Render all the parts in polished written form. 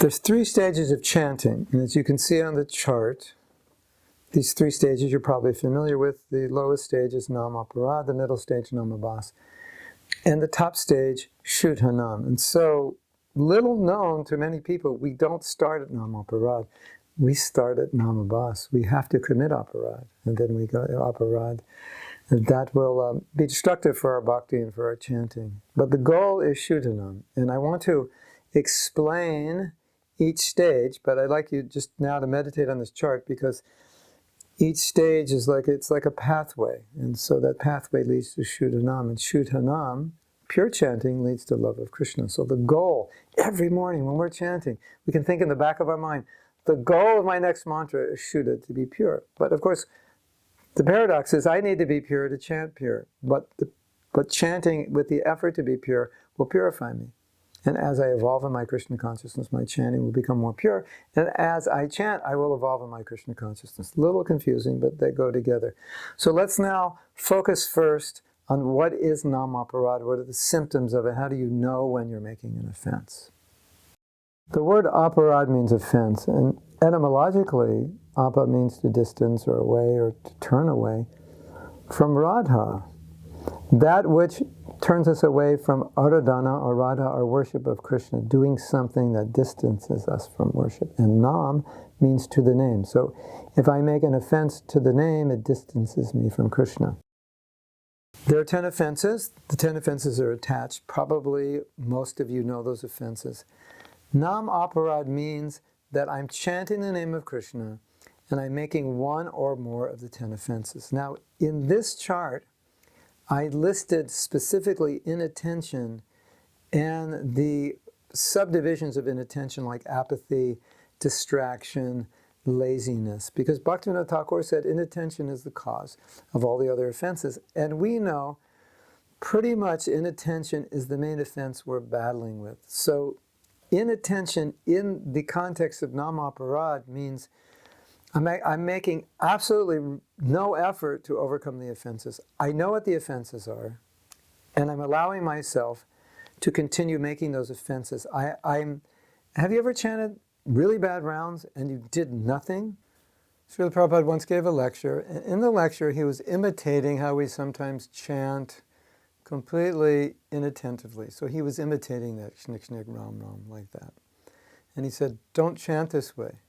There's 3 stages of chanting, and as you can see on the chart, these 3 stages you're probably familiar with. The lowest stage is Namaparad, the middle stage Namabhasa, and the top stage Suddhanama. And so, little known to many people, we don't start at Namaparad. We start at Namabhasa. We have to commit aparad, and then we go to aparad. And that will be destructive for our bhakti and for our chanting. But the goal is Suddhanama. And I want to explain each stage, but I'd like you just now to meditate on this chart, because each stage is it's like a pathway. And so that pathway leads to Suddhanama. And Suddhanama, pure chanting, leads to love of Krishna. So the goal, every morning when we're chanting, we can think in the back of our mind, the goal of my next mantra is Shuddha, to be pure. But of course, the paradox is I need to be pure to chant pure. But chanting with the effort to be pure will purify me. And as I evolve in my Krishna consciousness, my chanting will become more pure. And as I chant, I will evolve in my Krishna consciousness. A little confusing, but they go together. So let's now focus first on what is Namaparad, what are the symptoms of it, how do you know when you're making an offense? The word aparad means offense, and etymologically, apa means to distance or away or to turn away from radha, that which turns us away from aradhana or radha, or worship of Krishna, doing something that distances us from worship. And nam means to the name. So if I make an offense to the name, it distances me from Krishna. There are 10 offenses. The 10 offenses are attached. Probably most of you know those offenses. Namaparad means that I'm chanting the name of Krishna and I'm making one or more of the 10 offenses. Now, in this chart, I listed specifically inattention and the subdivisions of inattention like apathy, distraction, laziness. Because Bhaktivinoda Thakur said inattention is the cause of all the other offenses. And we know pretty much inattention is the main offense we're battling with. So inattention in the context of Namaparad means I'm making absolutely no effort to overcome the offenses. I know what the offenses are, and I'm allowing myself to continue making those offenses. Have you ever chanted really bad rounds and you did nothing? Srila Prabhupada once gave a lecture, and in the lecture he was imitating how we sometimes chant completely inattentively. So he was imitating that shnik shnik ram ram like that. And he said, don't chant this way.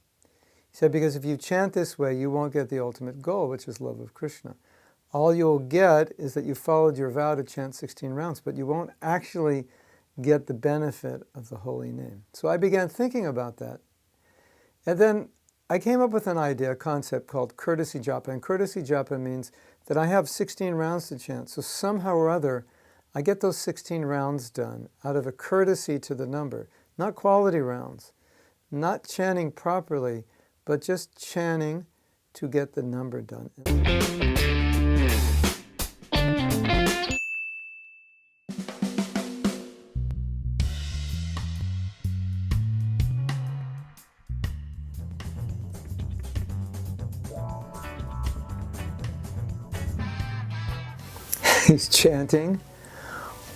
He said, because if you chant this way, you won't get the ultimate goal, which is love of Krishna. All you'll get is that you followed your vow to chant 16 rounds, but you won't actually get the benefit of the holy name. So I began thinking about that. And then I came up with an idea, a concept called courtesy japa. And courtesy japa means that I have 16 rounds to chant. So somehow or other, I get those 16 rounds done out of a courtesy to the number. Not quality rounds, not chanting properly, but just chanting to get the number done. He's chanting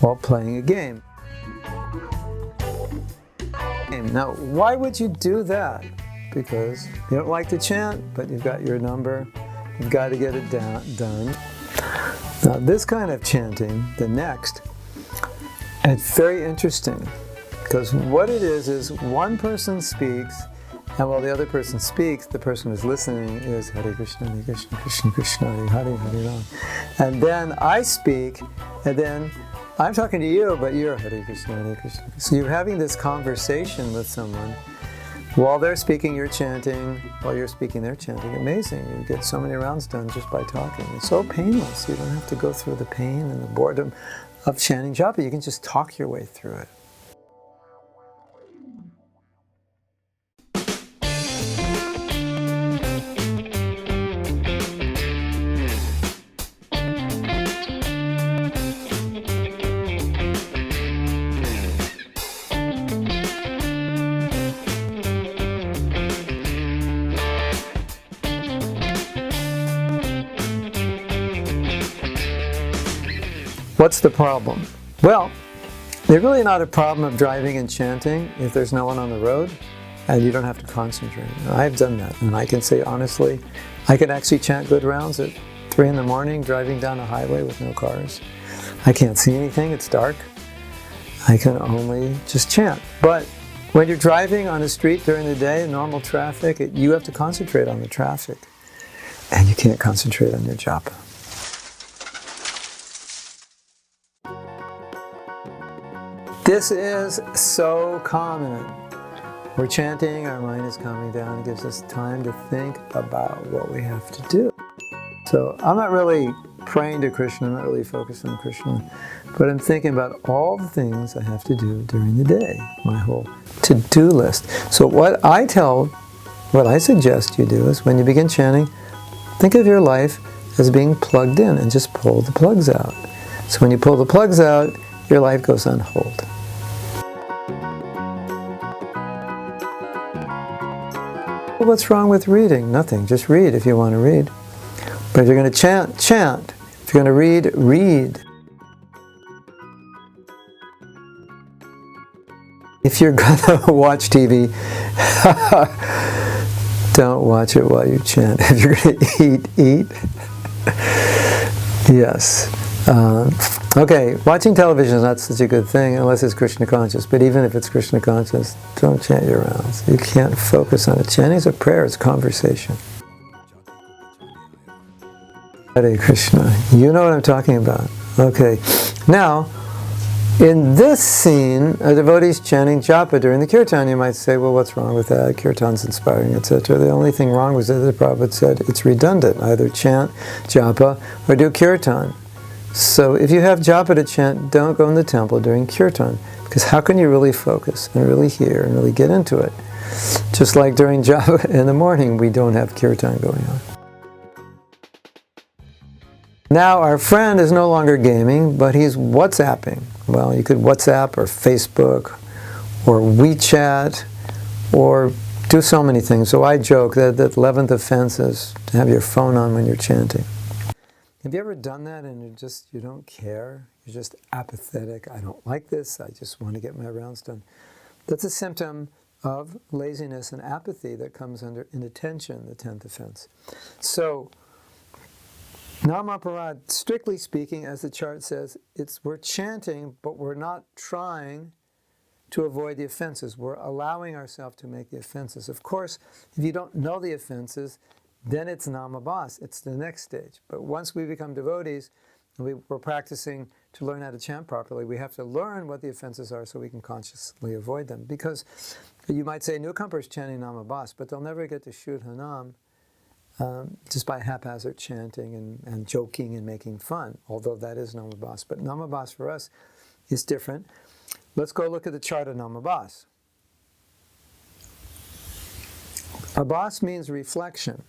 while playing a game. Now, why would you do that? Because you don't like to chant, but you've got your number, you've got to get it done. Now, this kind of chanting, the next, it's very interesting, because what it is one person speaks, and while the other person speaks, the person who's listening is Hare Krishna, Krishna Krishna, Hare Hare Ram. And then I speak, and then I'm talking to you, but you're Hare Krishna, Hare Krishna. So you're having this conversation with someone. While they're speaking, you're chanting. While you're speaking, they're chanting. Amazing. You get so many rounds done just by talking. It's so painless. You don't have to go through the pain and the boredom of chanting japa. You can just talk your way through it. What's the problem? Well, there's really not a problem of driving and chanting if there's no one on the road. and you don't have to concentrate. And I've done that, and I can say honestly, I can actually chant good rounds at 3 in the morning, driving down a highway with no cars. I can't see anything, it's dark. I can only just chant. But when you're driving on a street during the day, normal traffic, you have to concentrate on the traffic. And you can't concentrate on your japa. This is so common. We're chanting, our mind is calming down. It gives us time to think about what we have to do. So I'm not really praying to Krishna, I'm not really focused on Krishna, but I'm thinking about all the things I have to do during the day, my whole to-do list. So what I suggest you do is when you begin chanting, think of your life as being plugged in and just pull the plugs out. So when you pull the plugs out, your life goes on hold. What's wrong with reading? Nothing. Just read if you want to read. But if you're going to chant, chant. If you're going to read, read. If you're going to watch TV, don't watch it while you chant. If you're going to eat. Yes. Okay, watching television is not such a good thing unless it's Krishna conscious. But even if it's Krishna conscious, don't chant your rounds. You can't focus on it. Chanting is a prayer, it's a conversation. Hare Krishna. You know what I'm talking about. Okay. Now, in this scene, a devotee's chanting japa during the kirtan. You might say, well, what's wrong with that? Kirtan's inspiring, etc. The only thing wrong was that the Prabhupada said it's redundant. Either chant japa or do kirtan. So if you have japa to chant, don't go in the temple during kirtan. Because how can you really focus and really hear and really get into it? Just like during japa in the morning, we don't have kirtan going on. Now our friend is no longer gaming, but he's WhatsApping. Well, you could WhatsApp or Facebook or WeChat or do so many things. So I joke that the 11th offense is to have your phone on when you're chanting. Have you ever done that and you don't care? You're just apathetic. I don't like this. I just want to get my rounds done. That's a symptom of laziness and apathy that comes under inattention, the 10th offense. So, Namaparad, strictly speaking, as the chart says, we're chanting, but we're not trying to avoid the offenses. We're allowing ourselves to make the offenses. Of course, if you don't know the offenses, then it's Namabhasa. It's the next stage. But once we become devotees, and we're practicing to learn how to chant properly, we have to learn what the offenses are so we can consciously avoid them. Because you might say newcomers chanting Namabhasa, but they'll never get to Suddhanama just by haphazard chanting and joking and making fun, although that is Namabhasa. But Namabhasa for us is different. Let's go look at the Chart of Namabas. Abhas means reflection.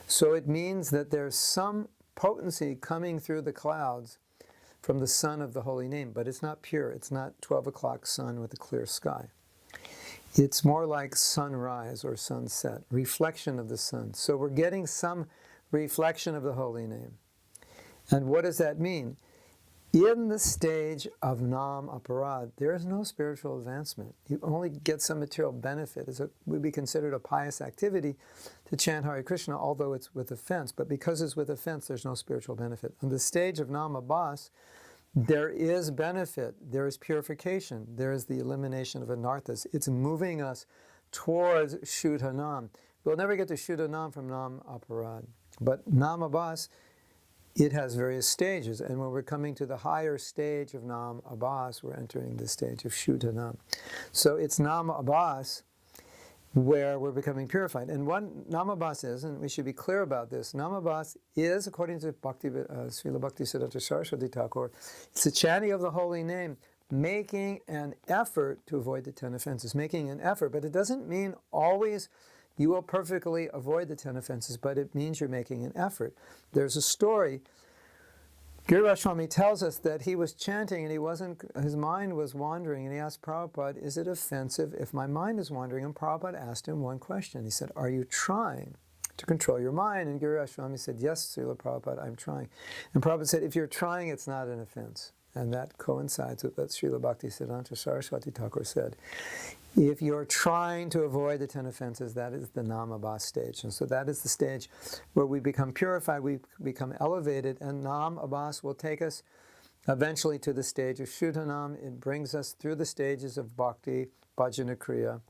So it means that there's some potency coming through the clouds from the sun of the holy name, but it's not pure. It's not 12 o'clock sun with a clear sky. It's more like sunrise or sunset, reflection of the sun. So we're getting some reflection of the holy name. And what does that mean? In the stage of Namaparad, there is no spiritual advancement. You only get some material benefit. It would be considered a pious activity to chant Hare Krishna, although it's with offense. But because it's with offense, there's no spiritual benefit. On the stage of Namabhasa, there is benefit. There is purification. There is the elimination of anarthas. It's moving us towards Suddhanama. We'll never get to Suddhanama from Namaparad. But Namabhasa, it has various stages, and when we're coming to the higher stage of Namabhasa, we're entering the stage of Suddhanama. So it's Namabhasa where we're becoming purified. And what Namabhasa is, and we should be clear about this, Namabhasa is, according to Srila Bhaktisiddhanta Saraswati Thakur, it's the chanting of the holy name, making an effort to avoid the 10 offenses, making an effort, but it doesn't mean always you will perfectly avoid the 10 offenses, but it means you're making an effort. There's a story. Giriraj Swami tells us that he was chanting and his mind was wandering, and he asked Prabhupada, is it offensive if my mind is wandering? And Prabhupada asked him one question. He said, are you trying to control your mind? And Giriraj Swami said, yes, Srila Prabhupada, I'm trying. And Prabhupada said, if you're trying, it's not an offense. And that coincides with what Srila Bhaktisiddhanta Saraswati Thakur said. If you're trying to avoid the 10 offenses, that is the Namabhasa stage. And so that is the stage where we become purified, we become elevated, and Namabhasa will take us eventually to the stage of Suddhanama. It brings us through the stages of Bhakti, Bhajana Kriya,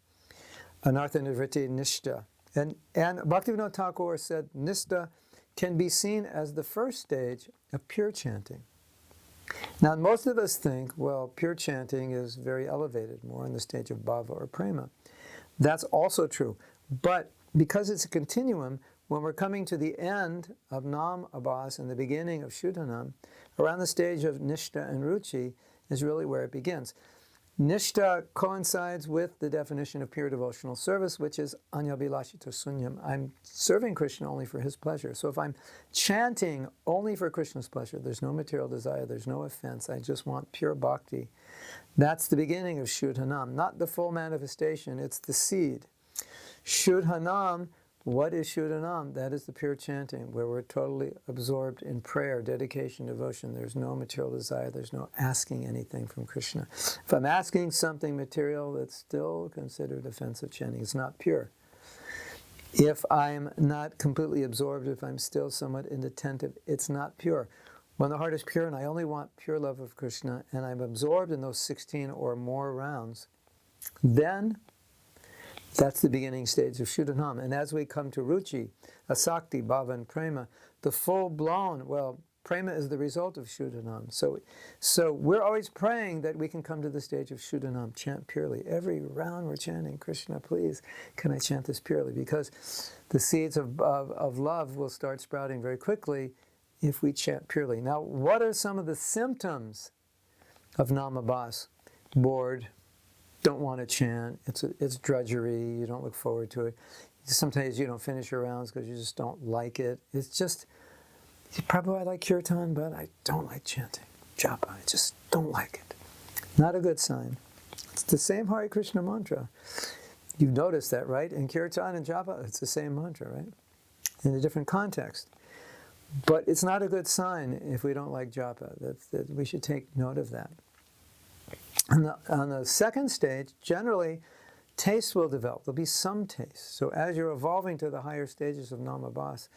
Anartha Nivritti, Nishta. And Bhaktivinoda Thakur said Nishta can be seen as the first stage of pure chanting. Now, most of us think, well, pure chanting is very elevated, more in the stage of bhava or prema. That's also true. But because it's a continuum, when we're coming to the end of Namabhasa and the beginning of Suddhanam, around the stage of Nishta and Ruchi is really where it begins. Nishta coincides with the definition of pure devotional service, which is anyabhilashita sunyam. I'm serving Krishna only for his pleasure. So if I'm chanting only for Krishna's pleasure, there's no material desire, there's no offense, I just want pure bhakti. That's the beginning of Shuddhanam, not the full manifestation, it's the seed. Shuddhanam, what is Shuddhanam? That is the pure chanting, where we're totally absorbed in prayer, dedication, devotion. There's no material desire, there's no asking anything from Krishna. If I'm asking something material, that's still considered offensive chanting. It's not pure. If I'm not completely absorbed, if I'm still somewhat inattentive, it's not pure. When the heart is pure and I only want pure love of Krishna, and I'm absorbed in those 16 or more rounds, then that's the beginning stage of Shuddhanam. And as we come to Ruchi, Asakti, Bhava, and Prema, the full-blown, well, Prema is the result of Shuddhanam. So we're always praying that we can come to the stage of Shuddhanam, chant purely. Every round we're chanting, Krishna, please, can I chant this purely? Because the seeds of love will start sprouting very quickly if we chant purely. Now, what are some of the symptoms of Namabhasa? Bored, don't want to chant, it's drudgery, you don't look forward to it. Sometimes you don't finish your rounds because you just don't like it. It's just, probably I like kirtan, but I don't like chanting. Japa, I just don't like it. Not a good sign. It's the same Hare Krishna mantra. You've noticed that, right? In kirtan and japa, it's the same mantra, right? In a different context. But it's not a good sign if we don't like japa. That we should take note of that. On the second stage, generally, taste will develop. There'll be some taste. So as you're evolving to the higher stages of Namabhasa,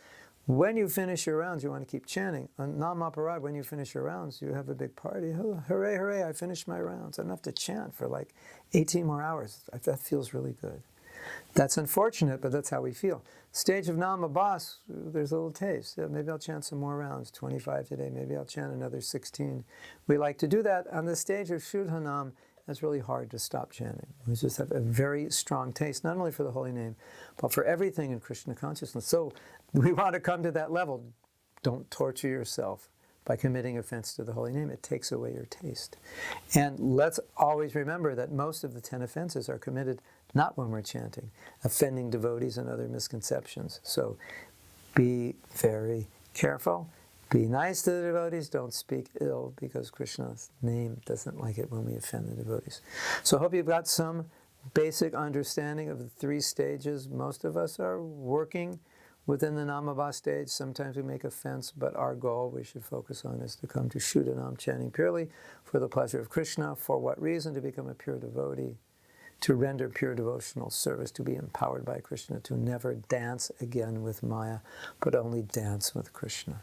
when you finish your rounds, you want to keep chanting. On Namaparad, when you finish your rounds, you have a big party. Oh, hooray, hooray, I finished my rounds. I don't have to chant for like 18 more hours. That feels really good. That's unfortunate, but that's how we feel. Stage of Namabhasa, there's a little taste. Maybe I'll chant some more rounds, 25 today. Maybe I'll chant another 16. We like to do that. On the stage of Shuddhanam, it's really hard to stop chanting. We just have a very strong taste, not only for the holy name, but for everything in Krishna consciousness. So we want to come to that level. Don't torture yourself by committing offense to the holy name. It takes away your taste. And let's always remember that most of the 10 offenses are committed not when we're chanting, offending devotees and other misconceptions. So be very careful. Be nice to the devotees. Don't speak ill, because Krishna's name doesn't like it when we offend the devotees. So I hope you've got some basic understanding of the 3 stages. Most of us are working within the Namabhasa stage. Sometimes we make offense, but our goal we should focus on is to come to Shuddhanam, chanting purely for the pleasure of Krishna. For what reason? To become a pure devotee, to render pure devotional service, to be empowered by Krishna, to never dance again with Maya, but only dance with Krishna.